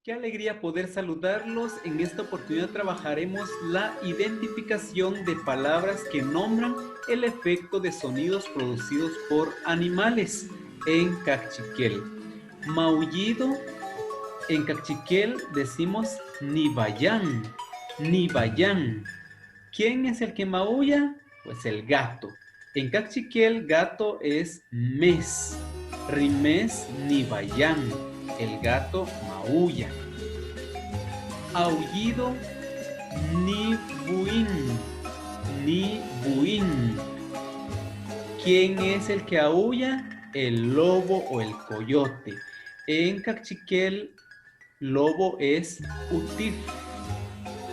Qué alegría poder saludarlos. En esta oportunidad trabajaremos la identificación de palabras que nombran el efecto de sonidos producidos por animales en Cachiquel. Maullido, en Cachiquel decimos nibayán, nibayán. ¿Quién es el que maulla? Pues el gato. En Cachiquel, gato es mes. Rimes nibayán. El gato maulla. Aullido nibuín. Nibuín. ¿Quién es el que aúlla? El lobo o el coyote. En Cachiquel, lobo es utif.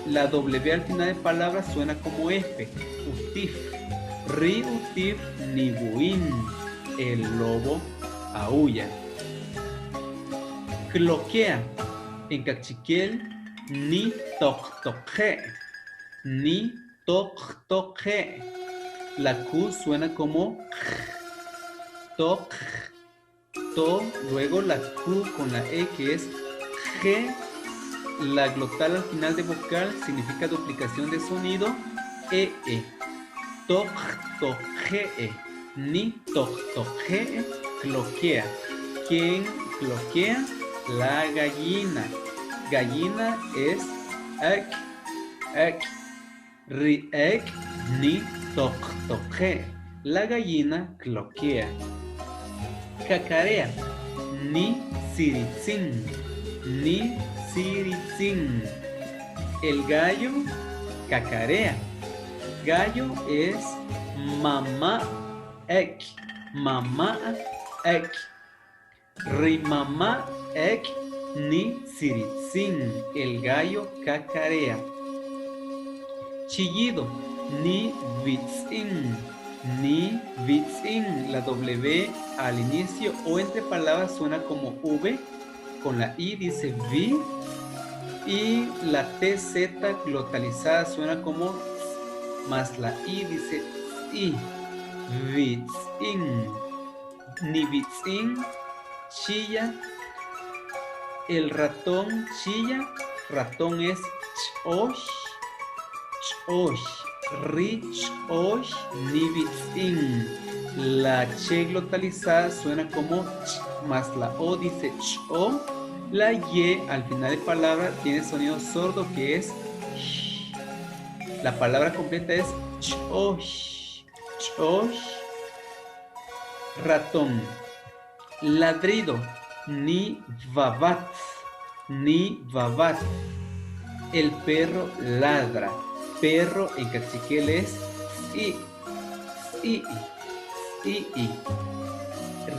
La W al final de palabras suena como F. Utif. Ri utif nibuín. El lobo aúlla. Cloquea. En Cachiquel, ni toc-toque. Ni toc-toque. La Q suena como toc, to, luego la Q con la E que es G. La glotal al final de vocal significa duplicación de sonido, e. Toc, toque. Ni toc, toque. Cloquea. ¿Quién cloquea? La gallina. Gallina es ek, ek. Ri ek, ni toc, toque. La gallina cloquea. Cacarea. Ni siritzin. Ni siritzin. El gallo cacarea. Gallo es mamá ek. Mamá ek. Rimamá ek ni siritzin. El gallo cacarea. Chillido. Ni vitzin. Ni vitzin. La W al inicio o entre palabras suena como V. Con la I dice vi. Y la TZ glotalizada suena como más la I dice I. Vitzin. Ni vitzin. Chilla. El ratón chilla. Ratón es chosh. Chosh. Rich osh ni vitzin. La che glotalizada suena como ch, más la o dice cho. La y al final de palabra tiene sonido sordo que es sh. La palabra completa es chosh. Chosh. Ratón. Ladrido. Ni vavat. Ni vavat. El perro ladra. Perro en Cachiquel es i.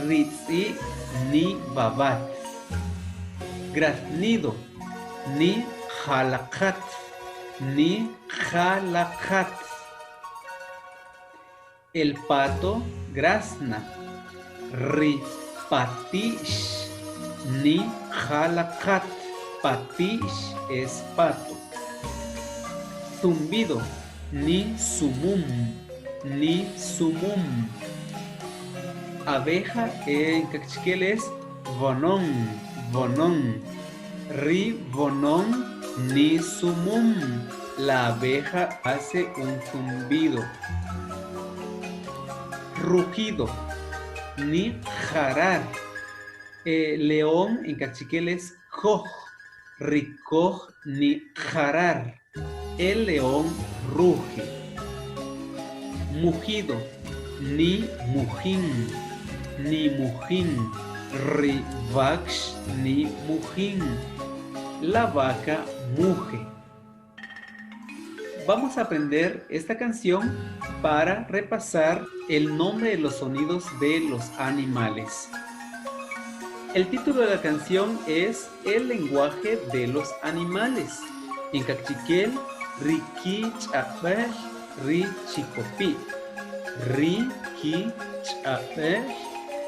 Ritzi ni babat. Graznido. Ni jalakat. Ni jalakat. El pato grazna. Ripatish. Ni jalakat. Patish es pato. Zumbido. Ni sumum. Ni sumum. Abeja en Cachiquel es bonón. Bonón. Ri bonón. Ni sumum. La abeja hace un zumbido. Rugido. Ni jarar. León en Cachiquel es coj. Ricoj ni jarar. El león ruge. Mugido. Ni mujín. Ni mujín. Rivaksh ni mujín. La vaca muge. Vamos a aprender esta canción para repasar el nombre de los sonidos de los animales. El título de la canción es El lenguaje de los animales. En Cachiquel, Riki Chapeh, Ri Chicopi. Riki Chapeh.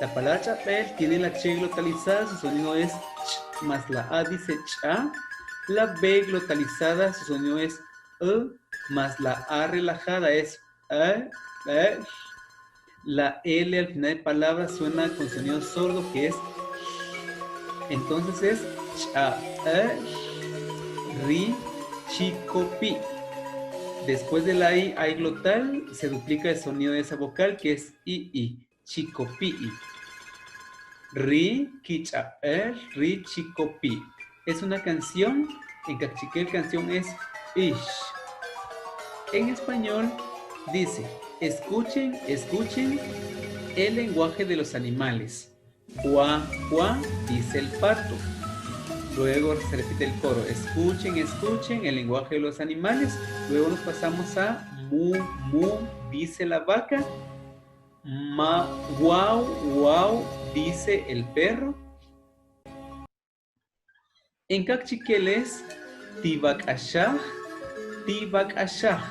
La palabra chapel tiene la che glotalizada, su sonido es ch, más la a dice cha. La b glotalizada, su sonido es más la a relajada es La L al final de palabra suena con sonido sordo que es. Entonces es cha'er, ri, chico, pi. Después de la I glotal, se duplica el sonido de esa vocal que es I, chico, pi. Ri, kicha'er, ri, chico, pi. Es una canción, en cachiquel canción es ish. En español dice, escuchen, escuchen el lenguaje de los animales. Cuá, cuá, dice el pato. Luego se repite el coro, escuchen, escuchen el lenguaje de los animales. Luego nos pasamos a mu, mu, dice la vaca. Ma, guau, guau, dice el perro. En cachiquel es tibak ashah, tibak ashah.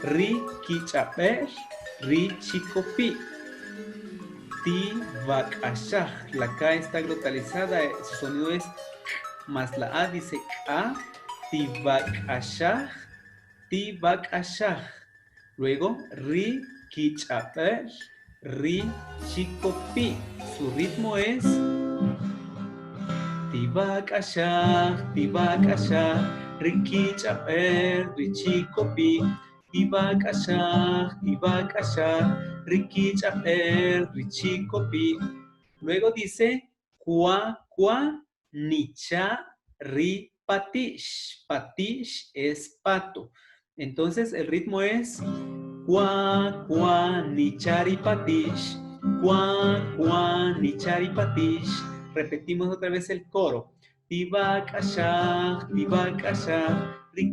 Ri, kicha'er, ri, chicopi. Tibak ashah. La K está glotalizada, su sonido es más la A dice A. Tibak ashah, tibak ashah. Luego, ri, kicha'er, ri, chicopi. Su ritmo es tibak ashah, ri, kicha'er, ri, chicopi. Tibak ashah, ri, kicha'er, ri, chicopi. Luego dice cuá, cuá, nicha, ri, patish. Patish es pato. Entonces el ritmo es cuá, cuá, nichari, patish. Cuá, cuá, nichari, patish. Repetimos otra vez el coro. Tibak ashah, ri,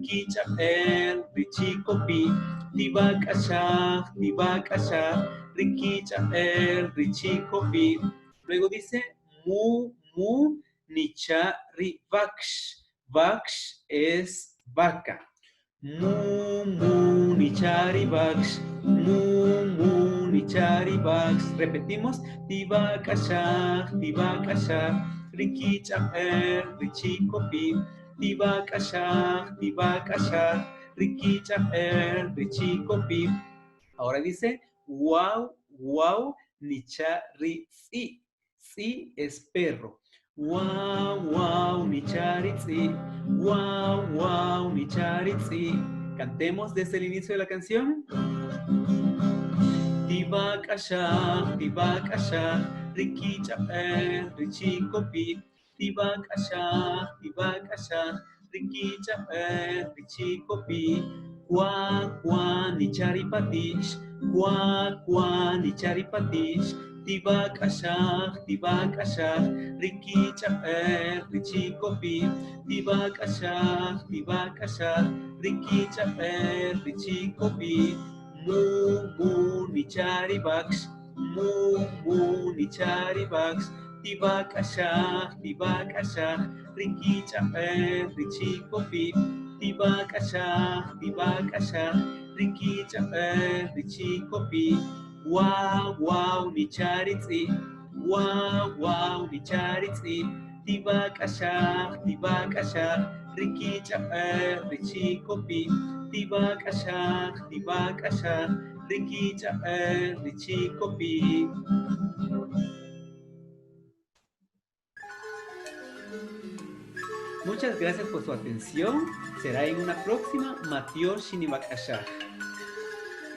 kicha'er, ri, chicopi. Tibak ashah, ri, kicha'er, ri, chicopi. Luego dice mu, mu, nichari, vaksh. Vaksh es vaca. Mu, mu, nichari, vaksh. Mu, mu, nichari, vaksh. Repetimos. Tibak ashah, ri, kicha'er, ri, chicopi. Tibak ashah, ri, kicha'er, ri, chicopi. Ahora dice wow, wow, nichari, tzi. Tzi es perro. Wow, wow, nichari, tzi. Wow, wow, nichari, tzi. Cantemos desde el inicio de la canción. Tibak ashah, ri, kicha'er, ri, chicopi. Tibak ashah, ri, kicha'er, ri, chicopi. Cuá, cuá, nichari, patish. Cuá, cuá, nichari, patish. Tibak ashah, ri, kicha'er, ri, chicopi. Tibak ashah, ri, kicha'er, ri, chicopi. Mu, mu, nichari, vaksh. Mu, mu, nichari, vaksh. Tibak ashah, ri, kicha'er, ri, chicopi. Tibak ashah, ri, kicha'er, ri, chicopi. Wow, wow, nichari, tzi. Wow, wow, nichari, tzi. Tibak ashah, ri, kicha'er, ri, chicopi. Tibak ashah, ri, kicha'er, ri, chicopi. Muchas gracias por su atención. Será en una próxima Matior Shinibak Ashah.